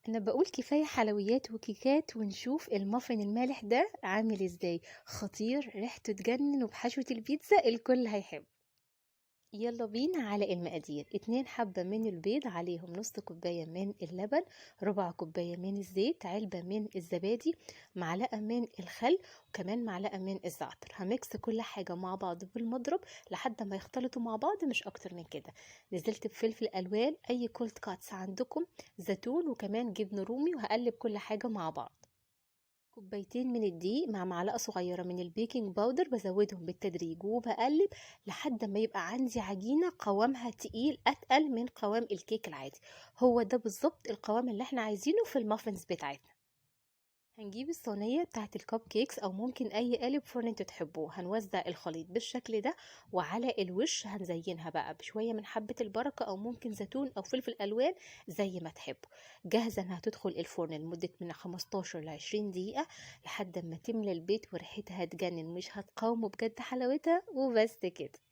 انا بقول كفاية حلويات وكيكات ونشوف المافن المالح ده عامل ازاي. خطير، ريحته تجنن، وبحشوة البيتزا الكل هيحب. يلا بينا على المقادير. 2 حبة من البيض، عليهم نص كوباية من اللبن، ربع كوباية من الزيت، علبة من الزبادي، معلقة من الخل، وكمان معلقة من الزعتر. هميكس كل حاجة مع بعض بالمضرب لحد ما يختلطوا مع بعض، مش اكتر من كده. نزلت بفلفل الوان، اي كولد كاتس عندكم، زيتون، وكمان جبنة رومي، وهقلب كل حاجة مع بعض. كوبايتين من الدقيق مع معلقة صغيرة من البيكنج باودر، بزودهم بالتدريج وبقلب لحد ما يبقى عندي عجينة قوامها تقيل أتقل من قوام الكيك العادي. هو ده بالظبط القوام اللي احنا عايزينه في المافنز بتاعتنا. هنجيب الصينية بتاعت الكب كيكس أو ممكن أي قالب فرن انتوا تحبوه. هنوزع الخليط بالشكل ده، وعلى الوش هنزينها بقى بشوية من حبة البركة أو ممكن زيتون أو فلفل ألوان زي ما تحبوا. جاهزة إنها تدخل الفرن لمدة من 15 ل 20 دقيقة لحد ما تملى البيت وريحتها تجنن، مش هتقاوموا بجد حلاوتها. وبس كده.